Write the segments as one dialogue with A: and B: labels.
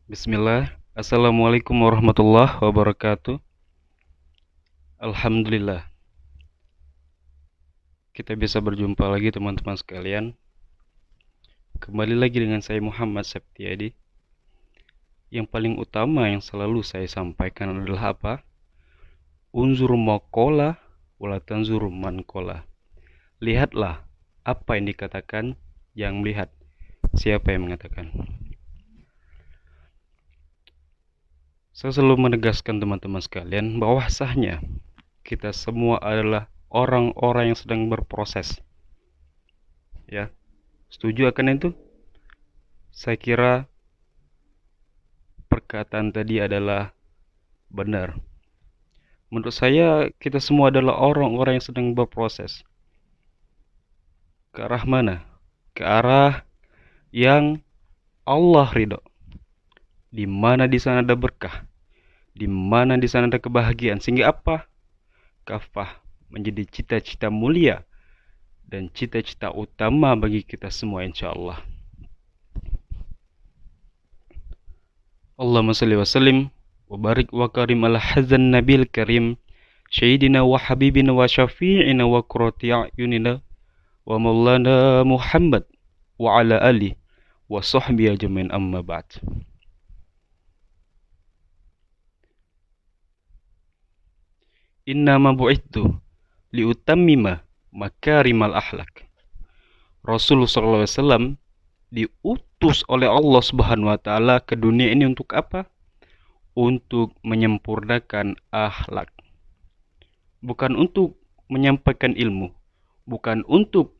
A: Bismillah. Assalamualaikum warahmatullahi wabarakatuh. Alhamdulillah, kita bisa berjumpa lagi teman-teman sekalian. Kembali lagi dengan saya Muhammad Septiadi. Yang paling utama yang selalu saya sampaikan adalah apa? Unzur maqala wala tanzur man qala. Lihatlah apa yang dikatakan, yang melihat siapa yang mengatakan. Saya selalu menegaskan teman-teman sekalian bahwa sahnya kita semua adalah orang-orang yang sedang berproses. Ya, setuju akan itu? Saya kira perkataan tadi adalah benar. Menurut saya, kita semua adalah orang-orang yang sedang berproses. Ke arah mana? Ke arah yang Allah ridho. Di mana di sana ada berkah. Di mana di sana ada kebahagiaan. Sehingga apa? Kafah menjadi cita-cita mulia dan cita-cita utama bagi kita semua, insya Allah. Allahumma salli wa sallim wa barik wa karim ala hazan nabil karim Sayyidina wa habibina wa syafi'ina wa qurrati a'yunina wa maulana Muhammad wa ala ali wa sahbihi ajmain, amma ba'd. Inna ma bu'ithu liutammima makarimal akhlak. Rasulullah SAW diutus oleh Allah Subhanahu wa taala ke dunia ini untuk apa? Untuk menyempurnakan akhlak. Bukan untuk menyampaikan ilmu, bukan untuk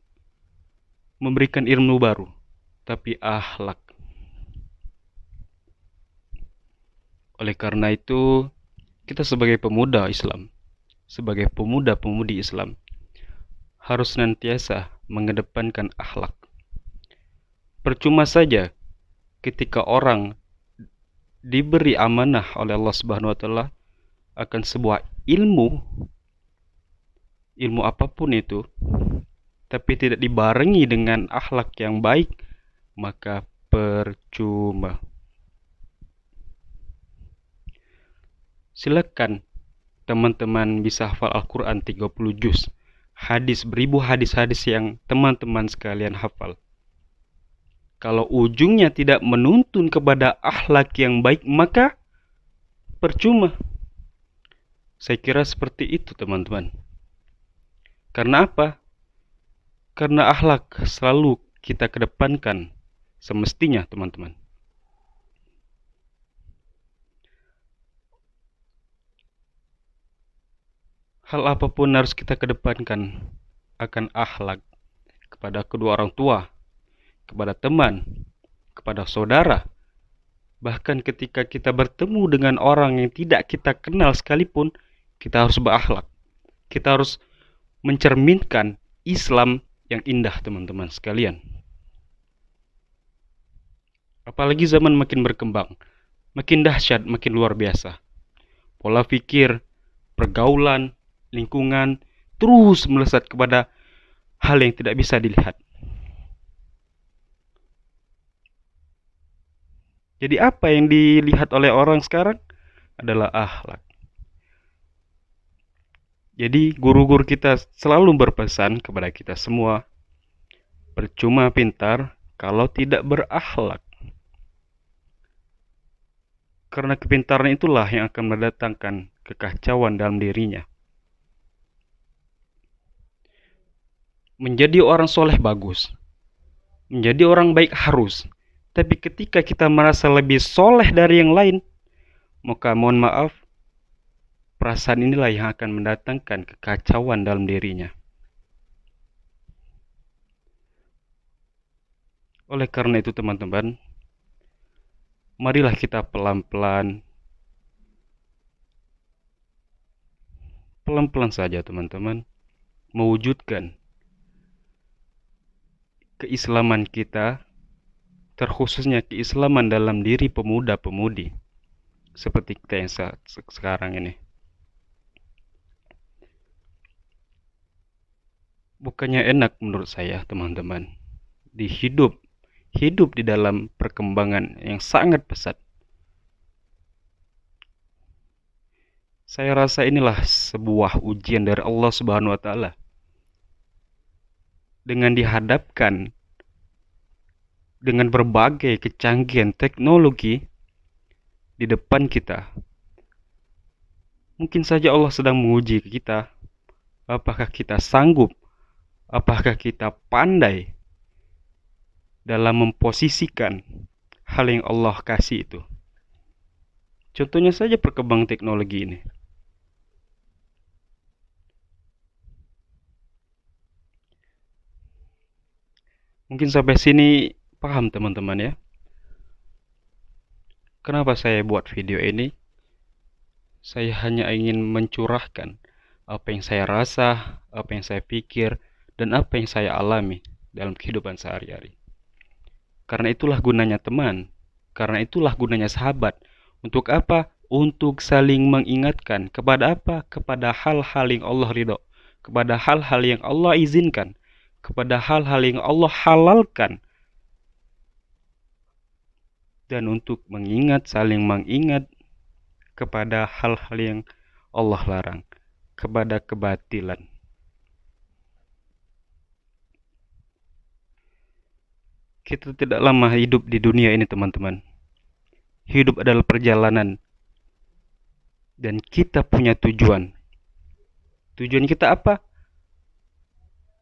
A: memberikan ilmu baru, tapi akhlak. Oleh karena itu, kita sebagai pemuda Islam, sebagai pemuda-pemudi Islam, harus senantiasa mengedepankan akhlak. Percuma saja ketika orang diberi amanah oleh Allah Subhanahu wa taala akan sebuah ilmu apapun itu, tapi tidak dibarengi dengan akhlak yang baik, maka percuma. Silakan teman-teman bisa hafal Al-Quran 30 juz, beribu hadis-hadis yang teman-teman sekalian hafal. Kalau ujungnya tidak menuntun kepada akhlak yang baik, maka percuma. Saya kira seperti itu, teman-teman. Karena apa? Karena akhlak selalu kita kedepankan semestinya, teman-teman. Hal apapun harus kita kedepankan akan akhlak kepada kedua orang tua, kepada teman, kepada saudara. Bahkan ketika kita bertemu dengan orang yang tidak kita kenal sekalipun, kita harus berakhlak. Kita harus mencerminkan Islam yang indah, teman-teman sekalian. Apalagi zaman makin berkembang, makin dahsyat, makin luar biasa. Pola pikir, pergaulan, lingkungan terus melesat kepada hal yang tidak bisa dilihat. Jadi apa yang dilihat oleh orang sekarang adalah akhlak. Jadi guru-guru kita selalu berpesan kepada kita semua, percuma pintar kalau tidak berakhlak. Karena kepintaran itulah yang akan mendatangkan kekacauan dalam dirinya. Menjadi orang soleh bagus, menjadi orang baik harus. Tapi ketika kita merasa lebih soleh dari yang lain, maka mohon maaf, perasaan inilah yang akan mendatangkan kekacauan dalam dirinya. Oleh karena itu, teman-teman, marilah kita pelan-pelan saja, teman-teman, mewujudkan keislaman kita, terkhususnya keislaman dalam diri pemuda-pemudi seperti kita yang sekarang ini. Bukannya enak menurut saya, teman-teman, hidup di dalam perkembangan yang sangat pesat, Saya rasa inilah sebuah ujian dari Allah Subhanahu wa taala. Dengan dihadapkan dengan berbagai kecanggihan teknologi di depan kita, mungkin saja Allah sedang menguji kita, apakah kita sanggup, apakah kita pandai dalam memposisikan hal yang Allah kasih itu. Contohnya saja perkembangan teknologi ini. Mungkin sampai sini paham teman-teman ya. Kenapa saya buat video ini? Saya hanya ingin mencurahkan apa yang saya rasa, apa yang saya pikir, dan apa yang saya alami dalam kehidupan sehari-hari. Karena itulah gunanya teman, karena itulah gunanya sahabat. Untuk apa? Untuk saling mengingatkan. Kepada apa? Kepada hal-hal yang Allah ridho, kepada hal-hal yang Allah izinkan, kepada hal-hal yang Allah halalkan. Dan untuk mengingat, saling mengingat kepada hal-hal yang Allah larang, kepada kebatilan. Kita tidak lama hidup di dunia ini teman-teman. Hidup adalah perjalanan. Dan kita punya tujuan. Tujuan kita apa?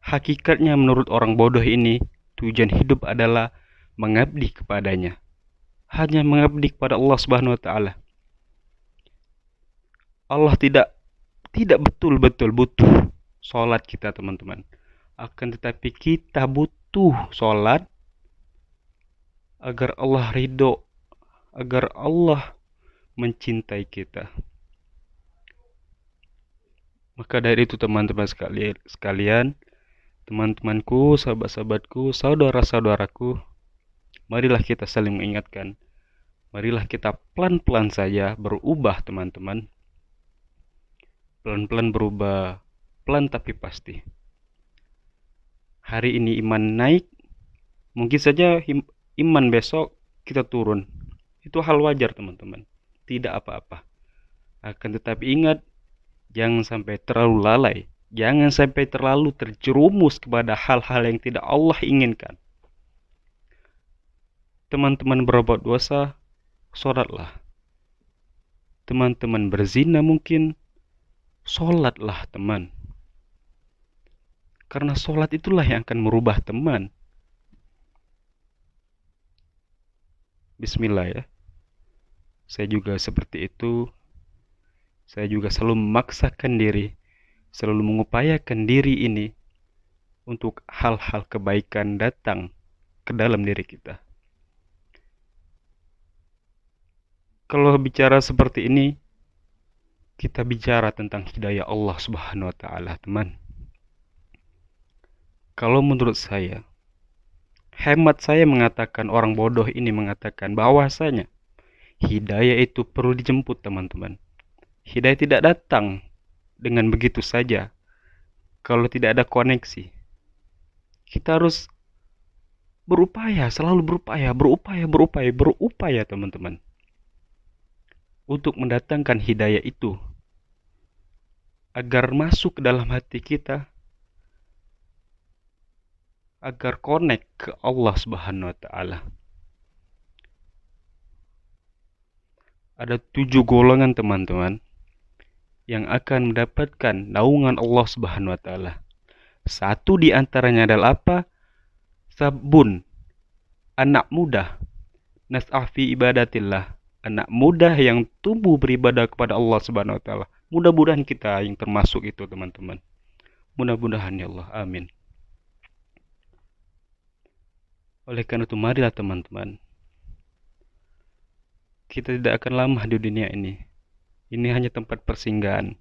A: Hakikatnya menurut orang bodoh ini, tujuan hidup adalah mengabdi kepadanya. Hanya mengabdi kepada Allah Subhanahu wa taala. Allah tidak betul-betul butuh sholat kita teman-teman. Akan tetapi kita butuh sholat agar Allah ridho, agar Allah mencintai kita. Maka dari itu teman-teman sekalian, teman-temanku, sahabat-sahabatku, saudara-saudaraku, marilah kita saling mengingatkan. Marilah kita pelan-pelan saja berubah teman-teman. Pelan-pelan berubah, pelan tapi pasti. Hari ini iman naik, mungkin saja iman besok kita turun. Itu hal wajar teman-teman, tidak apa-apa. Akan tetapi ingat, jangan sampai terlalu lalai, jangan sampai terlalu terjerumus kepada hal-hal yang tidak Allah inginkan. Teman-teman berbuat dosa, sholatlah. Teman-teman berzina mungkin, sholatlah teman. Karena sholat itulah yang akan merubah teman. Bismillah ya. Saya juga seperti itu. Saya juga selalu memaksakan diri, selalu mengupayakan diri ini untuk hal-hal kebaikan datang ke dalam diri kita. Kalau bicara seperti ini, kita bicara tentang hidayah Allah Subhanahu wa taala, teman. Kalau menurut saya, hemat saya mengatakan orang bodoh ini mengatakan bahwasanya hidayah itu perlu dijemput, teman-teman. Hidayah tidak datang dengan begitu saja kalau tidak ada koneksi. Kita harus berupaya, selalu berupaya, teman-teman, untuk mendatangkan hidayah itu agar masuk ke dalam hati kita, agar connect ke Allah Subhanahu wa taala. Ada 7 golongan teman-teman yang akan mendapatkan naungan Allah Subhanahu wa taala. Satu di antaranya adalah apa? Sabun, anak muda, nas'ah fi ibadatillah, anak muda yang tumbuh beribadah kepada Allah Subhanahu wa taala. Mudah-mudahan kita yang termasuk itu teman-teman. Mudah-mudahan ya Allah, amin. Oleh karena itu marilah teman-teman, kita tidak akan lama di dunia ini. Ini hanya tempat persinggahan.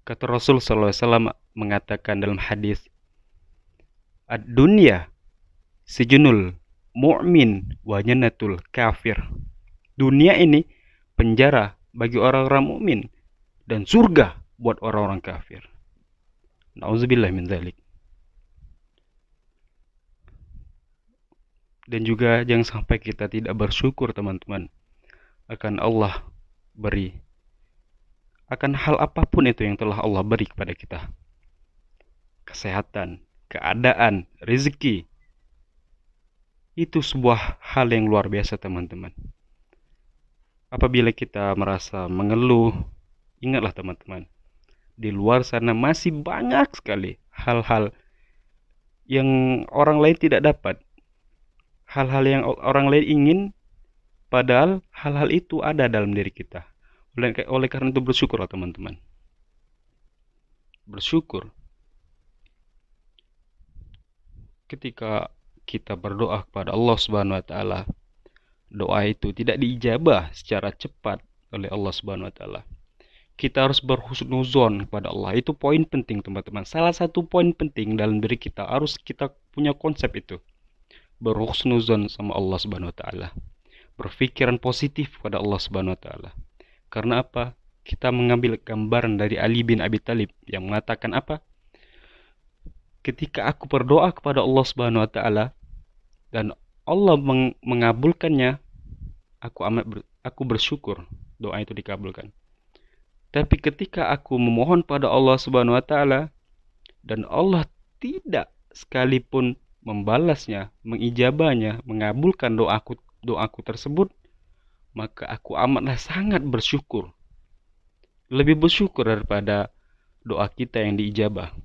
A: Kata Rasul SAW mengatakan dalam hadis, ad-dunya sijnul mu'min wa jannatul kafir. Dunia ini penjara bagi orang-orang mukmin dan surga buat orang-orang kafir. Nauzubillah min dzalik. Dan juga jangan sampai kita tidak bersyukur teman-teman akan Allah beri akan hal apapun itu yang telah Allah beri kepada kita. Kesehatan, keadaan, rezeki. Itu sebuah hal yang luar biasa, teman-teman. Apabila kita merasa mengeluh, ingatlah teman-teman, di luar sana masih banyak sekali hal-hal yang orang lain tidak dapat. Hal-hal yang orang lain ingin, padahal hal-hal itu ada dalam diri kita. Oleh karena itu bersyukurlah teman-teman. Bersyukur ketika kita berdoa kepada Allah Subhanahu wa taala, doa itu tidak diijabah secara cepat oleh Allah Subhanahu wa taala. Kita harus berhusnuzon kepada Allah. Itu poin penting, teman-teman. Salah satu poin penting dalam diri kita, harus kita punya konsep itu. Berhusnuzon sama Allah Subhanahu wa taala. Berpikiran positif kepada Allah Subhanahu wa taala. Karena apa? Kita mengambil gambaran dari Ali bin Abi Thalib yang mengatakan apa? Ketika aku berdoa kepada Allah Subhanahu wa taala dan Allah mengabulkannya, aku bersyukur doa itu dikabulkan. Tapi ketika aku memohon pada Allah Subhanahu wa taala dan Allah tidak sekalipun membalasnya, mengijabahnya, mengabulkan doaku tersebut, maka aku amatlah sangat bersyukur. Lebih bersyukur daripada doa kita yang diijabah.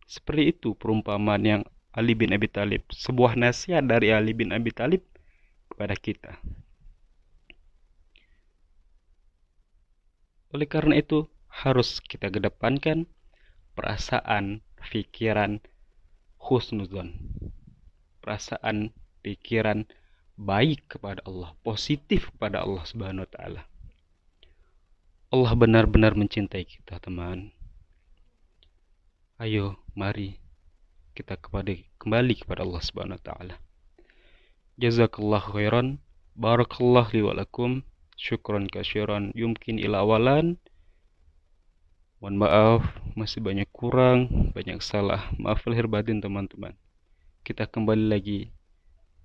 A: Seperti itu perumpamaan yang Ali bin Abi Thalib, sebuah nasihat dari Ali bin Abi Thalib kepada kita. Oleh karena itu, harus kita kedepankan perasaan, pikiran husnuzon. Perasaan, pikiran baik kepada Allah, positif kepada Allah Subhanahu wa taala. Allah benar-benar mencintai kita, teman. Ayo, mari kita kembali kepada Allah Subhanahu wa taala. Jazakallahu khairan, barakallahu li wa lakum, syukran katsiran, yumkin ila awalan. Mohon maaf, masih banyak kurang, banyak salah. Maaf lahir batin teman-teman. Kita kembali lagi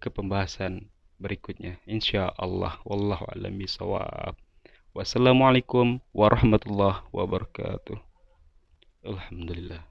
A: ke pembahasan berikutnya, insyaallah. Wallahu a'lam bishawab. Wassalamualaikum warahmatullahi wabarakatuh. Alhamdulillah.